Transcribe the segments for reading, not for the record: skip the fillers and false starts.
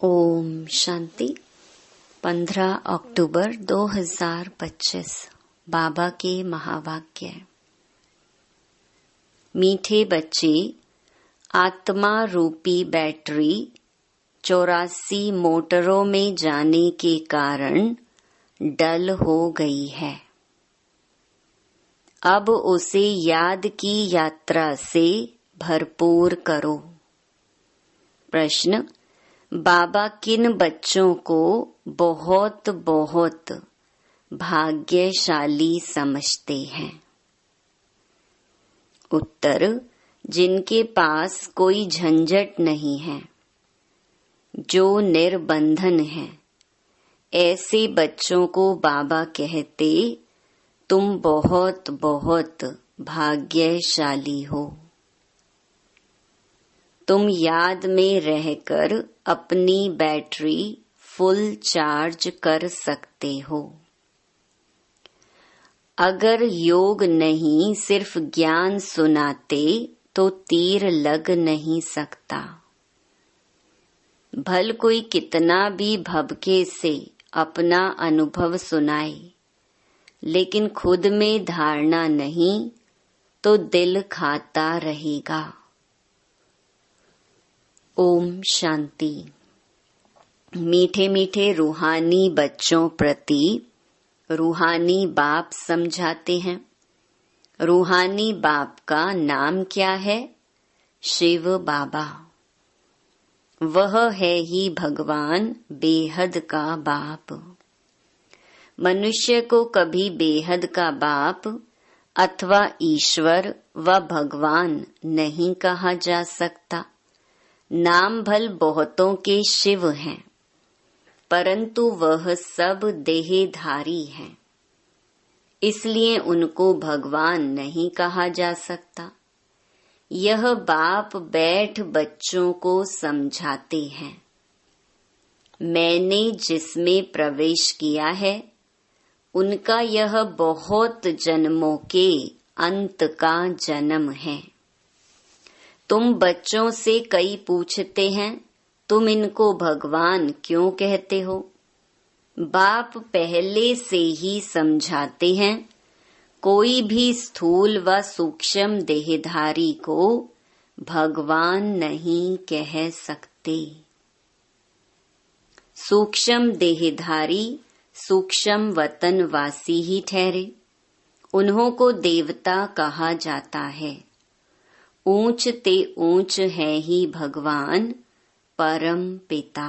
ओम शांति। 15 अक्टूबर 2025 बाबा के महावाक्य। मीठे बच्चे, आत्मा रूपी बैटरी 84 मोटरों में जाने के कारण डल हो गई है। अब उसे याद की यात्रा से भरपूर करो। प्रश्न: बाबा किन बच्चों को बहुत बहुत भाग्यशाली समझते हैं? उत्तर: जिनके पास कोई झंझट नहीं है, जो निर्बंधन है, ऐसे बच्चों को बाबा कहते, तुम बहुत बहुत भाग्यशाली हो। तुम याद में रहकर अपनी बैटरी फुल चार्ज कर सकते हो। अगर योग नहीं सिर्फ ज्ञान सुनाते तो तीर लग नहीं सकता। भल कोई कितना भी भभके से अपना अनुभव सुनाए, लेकिन खुद में धारणा नहीं तो दिल खाता रहेगा। ओम शांति। मीठे मीठे रूहानी बच्चों प्रति रूहानी बाप समझाते हैं। रूहानी बाप का नाम क्या है? शिव बाबा। वह है ही भगवान, बेहद का बाप। मनुष्य को कभी बेहद का बाप अथवा ईश्वर व भगवान नहीं कहा जा सकता। नाम भल बहुतों के शिव हैं, परंतु वह सब देहधारी हैं, इसलिए उनको भगवान नहीं कहा जा सकता। यह बाप बैठ बच्चों को समझाते हैं। मैंने जिसमें प्रवेश किया है, उनका यह बहुत जन्मों के अंत का जन्म है। तुम बच्चों से कई पूछते हैं, तुम इनको भगवान क्यों कहते हो? बाप पहले से ही समझाते हैं, कोई भी स्थूल व सूक्ष्म देहधारी को भगवान नहीं कह सकते। सूक्ष्म देहधारी सूक्ष्म वतनवासी ही ठहरे, उन्हों को देवता कहा जाता है। ऊंच ते ऊंच है ही भगवान परम पिता।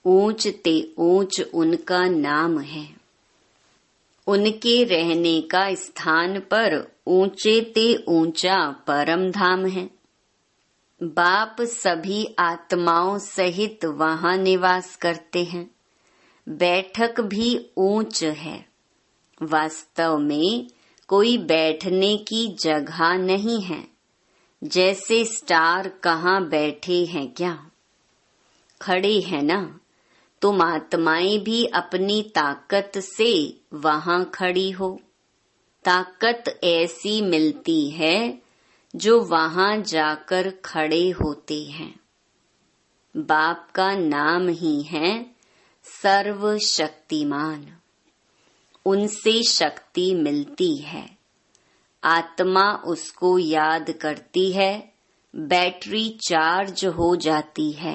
ऊंच ते ऊंच उनका नाम है। उनके रहने का स्थान पर ऊंचे ते ऊंचा परम धाम है। बाप सभी आत्माओं सहित वहां निवास करते हैं। बैठक भी ऊंच है। वास्तव में कोई बैठने की जगह नहीं है। जैसे स्टार कहाँ बैठे हैं क्या? खड़े हैं ना। तुम आत्माएं भी अपनी ताकत से वहां खड़ी हो। ताकत ऐसी मिलती है जो वहां जाकर खड़े होते हैं। बाप का नाम ही है सर्वशक्तिमान। उनसे शक्ति मिलती है। आत्मा उसको याद करती है, बैटरी चार्ज हो जाती है।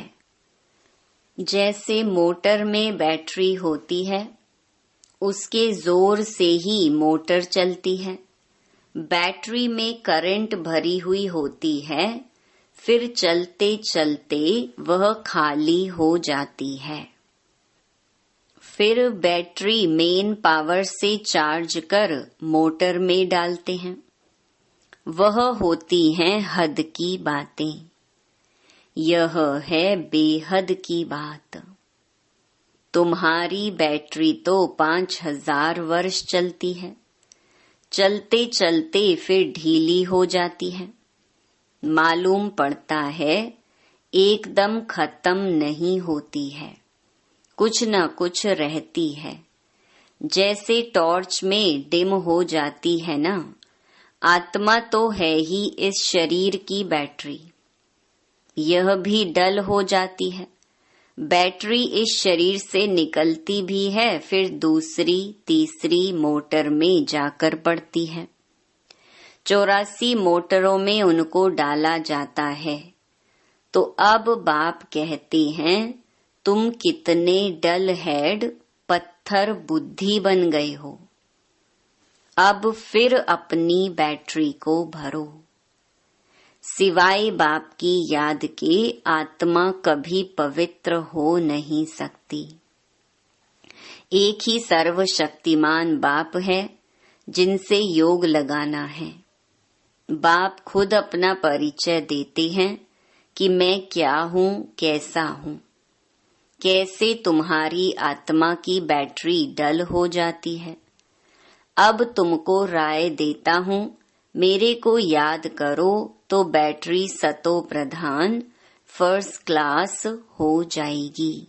जैसे मोटर में बैटरी होती है, उसके जोर से ही मोटर चलती है। बैटरी में करंट भरी हुई होती है, फिर चलते चलते वह खाली हो जाती है। फिर बैटरी मेन पावर से चार्ज कर मोटर में डालते हैं। वह होती हैं हद की बातें। यह है बेहद की बात। तुम्हारी बैटरी तो 5000 वर्ष चलती है। चलते चलते फिर ढीली हो जाती है। मालूम पड़ता है एकदम खत्म नहीं होती है, कुछ न कुछ रहती है। जैसे टॉर्च में डिम हो जाती है ना, आत्मा तो है ही इस शरीर की बैटरी। यह भी डल हो जाती है, बैटरी इस शरीर से निकलती भी है, फिर दूसरी तीसरी मोटर में जाकर पड़ती है। 84 मोटरों में उनको डाला जाता है। तो अब बाप कहते हैं, तुम कितने डल हेड पत्थर बुद्धि बन गए हो। अब फिर अपनी बैटरी को भरो। सिवाय बाप की याद के आत्मा कभी पवित्र हो नहीं सकती। एक ही सर्वशक्तिमान बाप है जिनसे योग लगाना है। बाप खुद अपना परिचय देते हैं कि मैं क्या हूँ, कैसा हूँ। कैसे तुम्हारी आत्मा की बैटरी डल हो जाती है। अब तुमको राय देता हूँ, मेरे को याद करो तो बैटरी सतो प्रधान फर्स्ट क्लास हो जाएगी।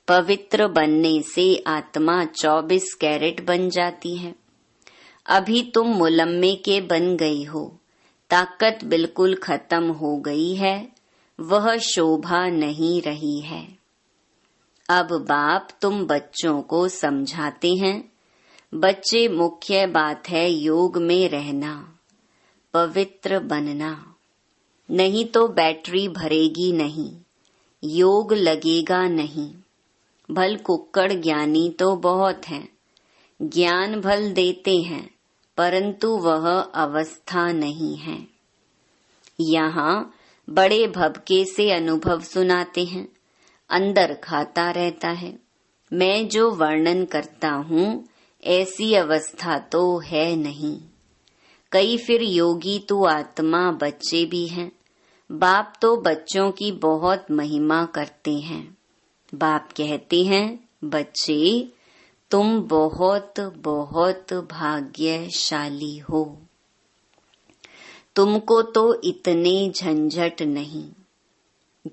पवित्र बनने से आत्मा 24 कैरेट बन जाती है। अभी तुम मुलम्मे के बन गई हो, ताकत बिल्कुल खत्म हो गई है, वह शोभा नहीं रही है। अब बाप तुम बच्चों को समझाते हैं, बच्चे मुख्य बात है योग में रहना, पवित्र बनना, नहीं तो बैटरी भरेगी नहीं, योग लगेगा नहीं। भल कुक्कड़ ज्ञानी तो बहुत हैं, ज्ञान भल देते हैं, परंतु वह अवस्था नहीं है। यहाँ बड़े भबके से अनुभव सुनाते हैं, अंदर खाता रहता है। मैं जो वर्णन करता हूँ ऐसी अवस्था तो है नहीं। कई फिर योगी तू आत्मा बच्चे भी हैं। बाप तो बच्चों की बहुत महिमा करते हैं। बाप कहते हैं, बच्चे तुम बहुत बहुत भाग्यशाली हो। तुमको तो इतने झंझट नहीं।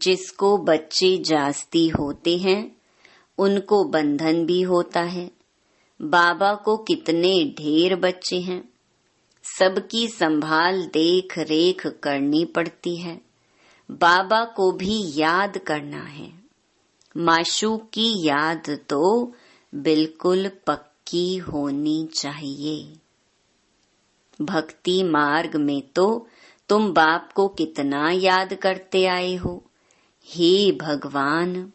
जिसको बच्चे जास्ती होते हैं उनको बंधन भी होता है। बाबा को कितने ढेर बच्चे हैं, सबकी संभाल देख रेख करनी पड़ती है। बाबा को भी याद करना है। माशूक की याद तो बिल्कुल पक्की होनी चाहिए। भक्ति मार्ग में तो तुम बाप को कितना याद करते आए हो। हे भगवान,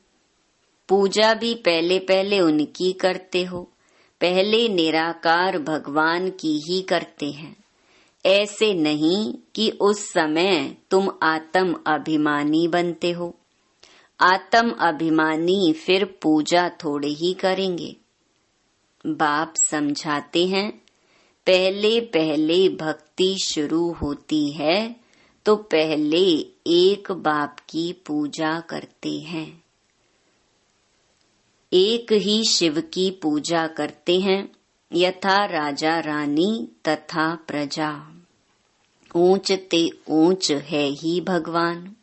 पूजा भी पहले पहले उनकी करते हो, पहले निराकार भगवान की ही करते हैं। ऐसे नहीं कि उस समय तुम आत्म अभिमानी बनते हो। आत्म अभिमानी फिर पूजा थोड़े ही करेंगे। बाप समझाते हैं, पहले पहले भक्ति शुरू होती है तो पहले एक बाप की पूजा करते हैं। एक ही शिव की पूजा करते हैं, यथा राजा रानी तथा प्रजा। ऊंच ते ऊंच है ही भगवान,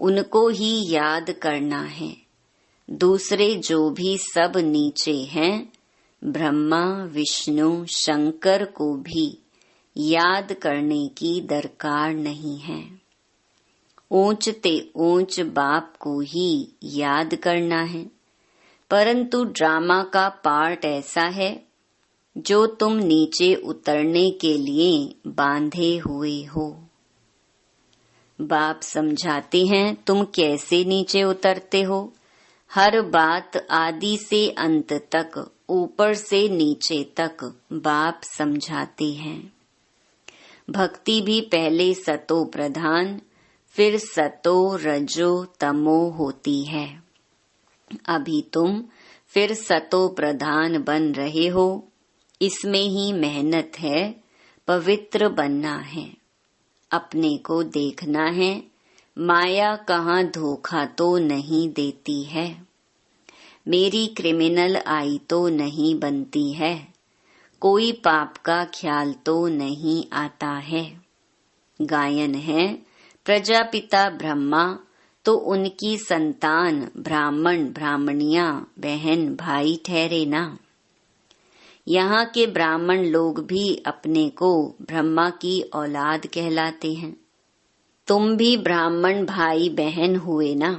उनको ही याद करना है। दूसरे जो भी सब नीचे हैं, ब्रह्मा विष्णु शंकर को भी याद करने की दरकार नहीं है। ऊंच ते ऊंच बाप को ही याद करना है। परंतु ड्रामा का पार्ट ऐसा है जो तुम नीचे उतरने के लिए बांधे हुए हो। बाप समझाते हैं तुम कैसे नीचे उतरते हो। हर बात आदि से अंत तक, ऊपर से नीचे तक बाप समझाते हैं। भक्ति भी पहले सतो प्रधान, फिर सतो रजो तमो होती है। अभी तुम फिर सतो प्रधान बन रहे हो। इसमें ही मेहनत है, पवित्र बनना है। अपने को देखना है, माया कहाँ धोखा तो नहीं देती है। मेरी क्रिमिनल आई तो नहीं बनती है, कोई पाप का ख्याल तो नहीं आता है। गायन है, प्रजापिता ब्रह्मा तो उनकी संतान ब्राह्मण ब्राह्मणियां बहन भाई ठहरे ना। यहाँ के ब्राह्मण लोग भी अपने को ब्रह्मा की औलाद कहलाते हैं। तुम भी ब्राह्मण भाई बहन हुए ना।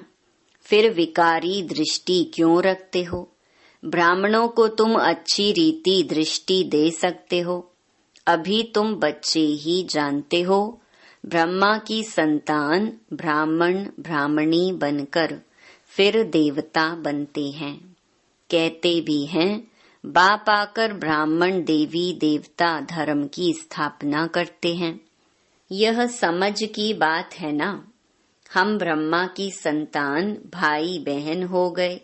फिर विकारी दृष्टि क्यों रखते हो? ब्राह्मणों को तुम अच्छी रीति दृष्टि दे सकते हो। अभी तुम बच्चे ही जानते हो। ब्रह्मा की संतान ब्राह्मण ब्राह्मणी बनकर फिर देवता बनते हैं। कहते भी हैं बाप आकर ब्राह्मण देवी देवता धर्म की स्थापना करते हैं। यह समझ की बात है ना। हम ब्रह्मा की संतान भाई बहन हो गए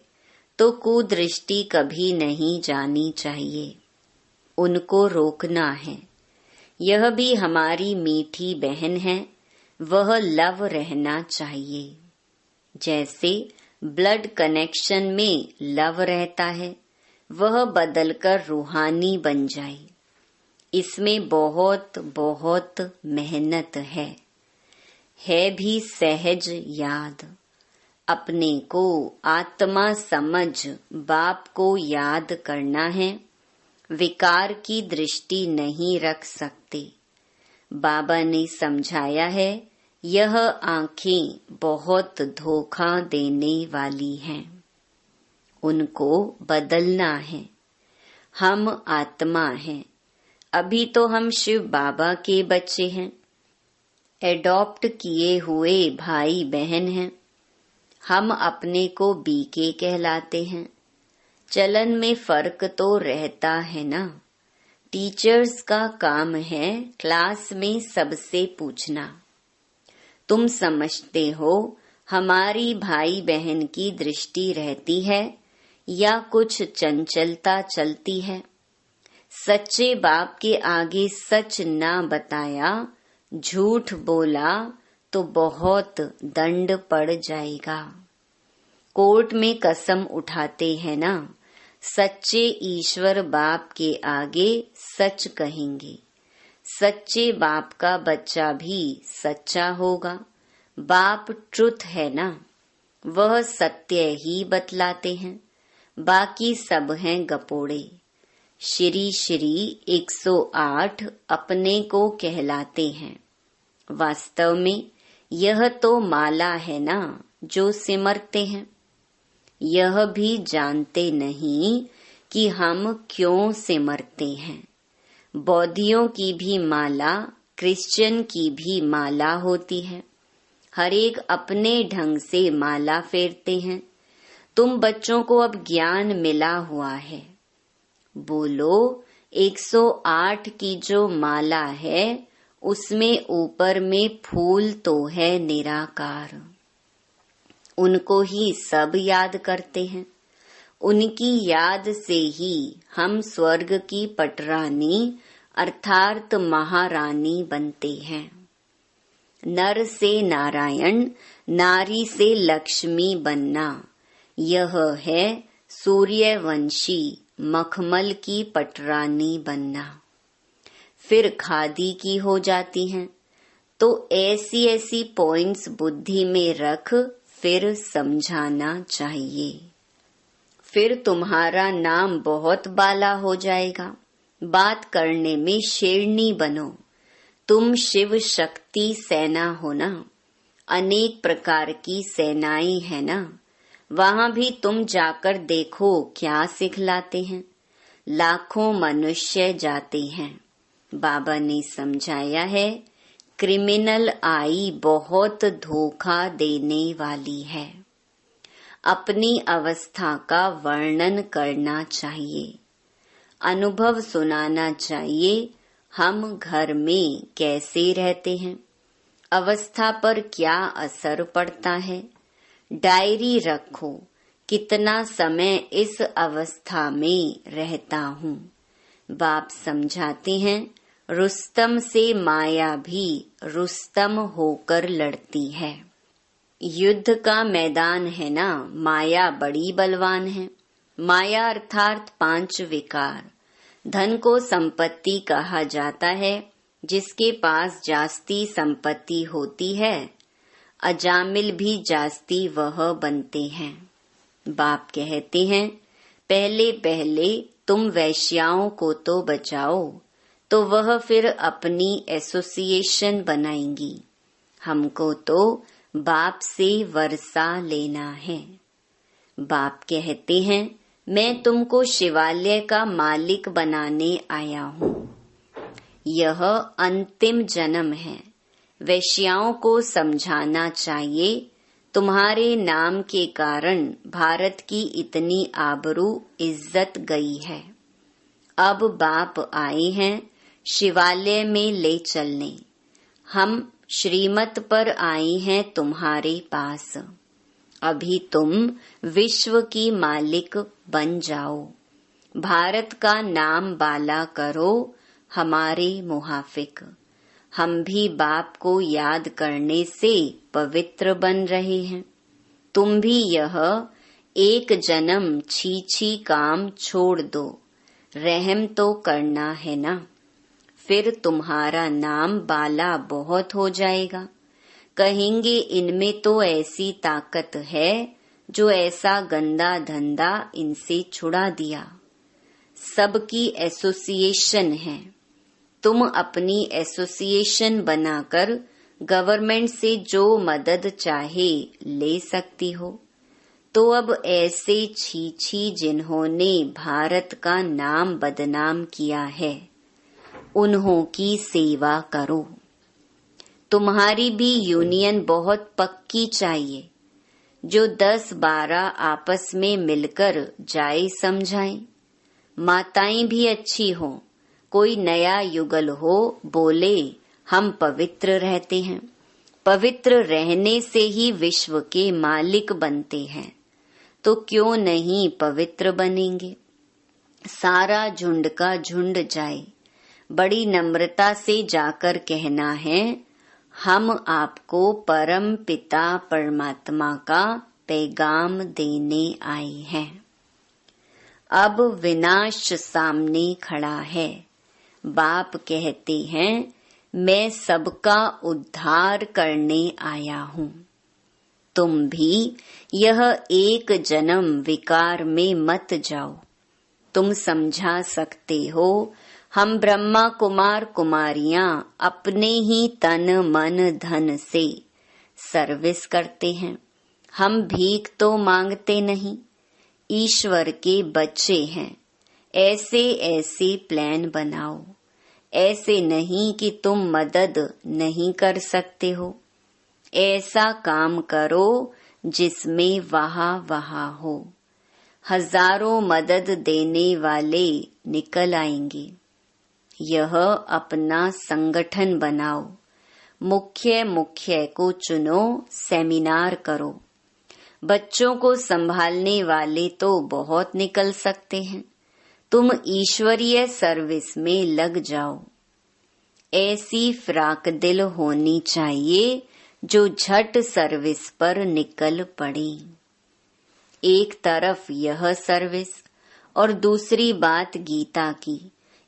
तो कुदृष्टि कभी नहीं जानी चाहिए, उनको रोकना है। यह भी हमारी मीठी बहन है, वह लव रहना चाहिए। जैसे ब्लड कनेक्शन में लव रहता है, वह बदलकर रूहानी बन जाए। इसमें बहुत बहुत मेहनत है भी सहज याद। अपने को आत्मा समझ बाप को याद करना है। विकार की दृष्टि नहीं रख सकते। बाबा ने समझाया है यह आंखें बहुत धोखा देने वाली हैं, उनको बदलना है। हम आत्मा हैं। अभी तो हम शिव बाबा के बच्चे हैं, एडॉप्ट किए हुए भाई बहन हैं। हम अपने को बीके कहलाते हैं। चलन में फर्क तो रहता है ना। टीचर्स का काम है क्लास में सबसे पूछना, तुम समझते हो हमारी भाई बहन की दृष्टि रहती है या कुछ चंचलता चलती है? सच्चे बाप के आगे सच ना बताया, झूठ बोला तो बहुत दंड पड़ जाएगा। कोर्ट में कसम उठाते हैं ना, सच्चे ईश्वर बाप के आगे सच कहेंगे। सच्चे बाप का बच्चा भी सच्चा होगा। बाप ट्रुथ है ना, वह सत्य ही बतलाते हैं। बाकी सब हैं गपोड़े। श्री श्री 108 अपने को कहलाते हैं। वास्तव में यह तो माला है ना जो सिमरते हैं। यह भी जानते नहीं कि हम क्यों सिमरते हैं। बौद्धियों की भी माला, क्रिश्चियन की भी माला होती है। हर एक अपने ढंग से माला फेरते हैं। तुम बच्चों को अब ज्ञान मिला हुआ है। बोलो 108 की जो माला है उसमें ऊपर में फूल तो है निराकार। उनको ही सब याद करते हैं। उनकी याद से ही हम स्वर्ग की पटरानी अर्थात महारानी बनते हैं। नर से नारायण, नारी से लक्ष्मी बनना, यह है सूर्यवंशी मखमल की पटरानी बनना। फिर खादी की हो जाती हैं। तो ऐसी ऐसी पॉइंट्स बुद्धि में रख फिर समझाना चाहिए। फिर तुम्हारा नाम बहुत बाला हो जाएगा। बात करने में शेरनी बनो। तुम शिव शक्ति सेना हो ना। अनेक प्रकार की सेनाएं है ना। वहां भी तुम जाकर देखो क्या सिखलाते हैं। लाखों मनुष्य जाते हैं। बाबा ने समझाया है क्रिमिनल आई बहुत धोखा देने वाली है। अपनी अवस्था का वर्णन करना चाहिए। अनुभव सुनाना चाहिए। हम घर में कैसे रहते हैं, अवस्था पर क्या असर पड़ता है। डायरी रखो कितना समय इस अवस्था में रहता हूँ। बाप समझाते हैं रुस्तम से माया भी रुस्तम होकर लड़ती है। युद्ध का मैदान है ना, माया बड़ी बलवान है। माया अर्थात 5 विकार। धन को संपत्ति कहा जाता है। जिसके पास जास्ती संपत्ति होती है, अजामिल भी जास्ती वह बनते हैं। बाप कहते हैं पहले पहले तुम वैश्याओं को तो बचाओ, तो वह फिर अपनी एसोसिएशन बनाएंगी। हमको तो बाप से वर्षा लेना है। बाप कहते हैं, मैं तुमको शिवालय का मालिक बनाने आया हूँ। यह अंतिम जन्म है। वैश्याओं को समझाना चाहिए, तुम्हारे नाम के कारण भारत की इतनी आबरू इज्जत गई है। अब बाप आए हैं शिवालय में ले चलने। हम श्रीमत पर आए हैं तुम्हारे पास। अभी तुम विश्व की मालिक बन जाओ। भारत का नाम बाला करो हमारे मुहाफिक। हम भी बाप को याद करने से पवित्र बन रहे हैं। तुम भी यह एक जन्म छी काम छोड़ दो। रहम तो करना है ना। फिर तुम्हारा नाम बाला बहुत हो जाएगा। कहेंगे इनमें तो ऐसी ताकत है जो ऐसा गंदा धंधा इनसे छुड़ा दिया। सबकी एसोसिएशन है। तुम अपनी एसोसिएशन बनाकर गवर्नमेंट से जो मदद चाहे ले सकती हो। तो अब ऐसे छी जिन्होंने भारत का नाम बदनाम किया है, उन्हों की सेवा करो। तुम्हारी भी यूनियन बहुत पक्की चाहिए, जो 10-12 आपस में मिलकर जाए समझाएं। माताएं भी अच्छी हों। कोई नया युगल हो बोले हम पवित्र रहते हैं। पवित्र रहने से ही विश्व के मालिक बनते हैं, तो क्यों नहीं पवित्र बनेंगे। सारा झुंड का झुंड जाए। बड़ी नम्रता से जाकर कहना है, हम आपको परम पिता परमात्मा का पैगाम देने आए हैं। अब विनाश सामने खड़ा है। बाप कहते हैं, मैं सबका उद्धार करने आया हूँ। तुम भी यह एक जन्म विकार में मत जाओ। तुम समझा सकते हो, हम ब्रह्मा कुमार कुमारियां अपने ही तन मन धन से सर्विस करते हैं। हम भीख तो मांगते नहीं, ईश्वर के बच्चे हैं। ऐसे ऐसे प्लान बनाओ। ऐसे नहीं कि तुम मदद नहीं कर सकते हो। ऐसा काम करो जिसमें वाह हो। हजारों मदद देने वाले निकल आएंगे। यह अपना संगठन बनाओ। मुख्य को चुनो, सेमिनार करो। बच्चों को संभालने वाले तो बहुत निकल सकते हैं। तुम ईश्वरीय सर्विस में लग जाओ। ऐसी फ्राक दिल होनी चाहिए जो झट सर्विस पर निकल पड़े। एक तरफ यह सर्विस और दूसरी बात गीता की।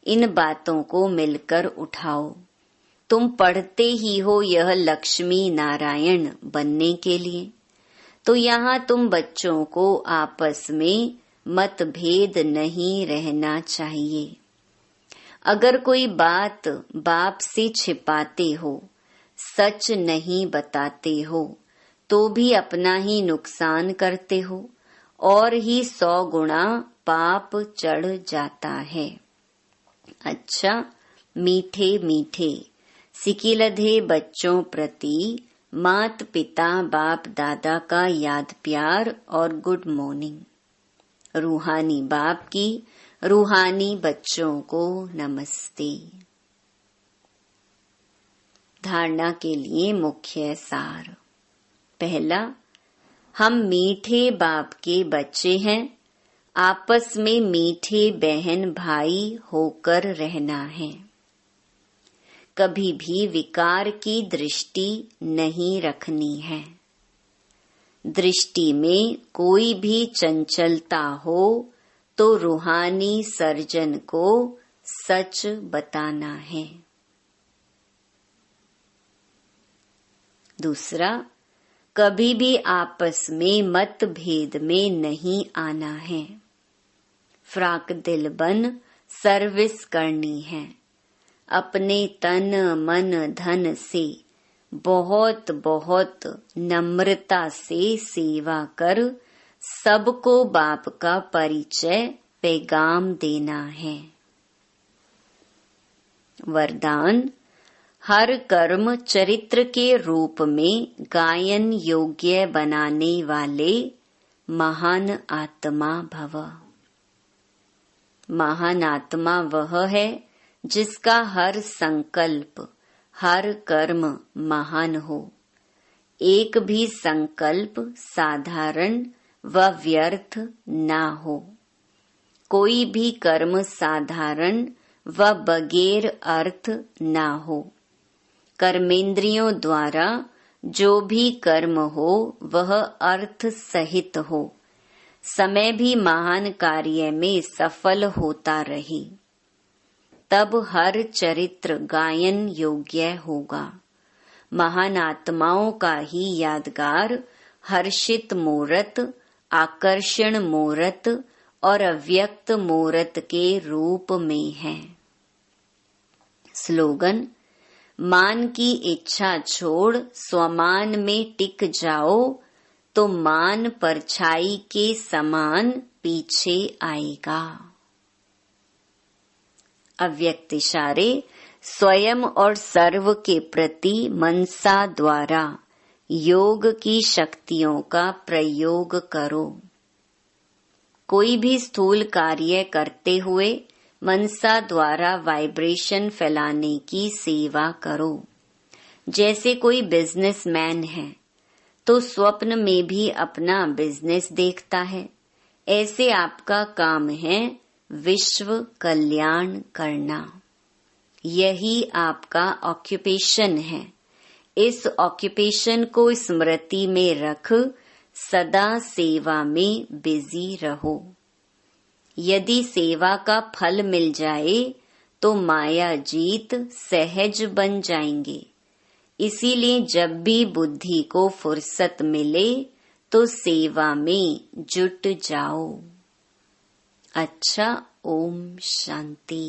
इन बातों को मिलकर उठाओ। तुम पढ़ते ही हो यह लक्ष्मी नारायण बनने के लिए, तो यहाँ तुम बच्चों को आपस में मतभेद नहीं रहना चाहिए। अगर कोई बात बाप से छिपाते हो, सच नहीं बताते हो, तो भी अपना ही नुकसान करते हो और ही 100 गुना पाप चढ़ जाता है। अच्छा, मीठे मीठे सिकिलधे बच्चों प्रति मात पिता बाप दादा का याद प्यार और गुड मॉर्निंग। रूहानी बाप की रूहानी बच्चों को नमस्ते। धारणा के लिए मुख्य सार। पहला, हम मीठे बाप के बच्चे हैं। आपस में मीठे बहन भाई होकर रहना है। कभी भी विकार की दृष्टि नहीं रखनी है। दृष्टि में कोई भी चंचलता हो तो रूहानी सर्जन को सच बताना है। दूसरा, कभी भी आपस में मतभेद में नहीं आना है। फ्राक दिल बन सर्विस करनी है। अपने तन मन धन से बहुत बहुत नम्रता से सेवा कर सबको बाप का परिचय पैगाम देना है। वरदान, हर कर्म चरित्र के रूप में गायन योग्य बनाने वाले महान आत्मा भव। महान आत्मा वह है जिसका हर संकल्प, हर कर्म महान हो। एक भी संकल्प साधारण व व्यर्थ ना हो। कोई भी कर्म साधारण व बगैर अर्थ ना हो। कर्मेंद्रियों द्वारा जो भी कर्म हो वह अर्थ सहित हो। समय भी महान कार्य में सफल होता रहे। तब हर चरित्र गायन योग्य होगा। महान आत्माओं का ही यादगार हर्षित मूर्त, आकर्षण मूर्त और अव्यक्त मूर्त के रूप में है। स्लोगन, मान की इच्छा छोड़ स्वमान में टिक जाओ तो मान परछाई के समान पीछे आएगा। अव्यक्त इशारे, स्वयं और सर्व के प्रति मनसा द्वारा योग की शक्तियों का प्रयोग करो। कोई भी स्थूल कार्य करते हुए मनसा द्वारा वाइब्रेशन फैलाने की सेवा करो। जैसे कोई बिजनेसमैन है तो स्वप्न में भी अपना बिजनेस देखता है, ऐसे आपका काम है विश्व कल्याण करना। यही आपका ऑक्यूपेशन है। इस ऑक्यूपेशन को स्मृति में रख सदा सेवा में बिजी रहो। यदि सेवा का फल मिल जाए तो माया जीत सहज बन जाएंगे। इसीलिए जब भी बुद्धि को फुर्सत मिले तो सेवा में जुट जाओ। अच्छा, ओम शांति।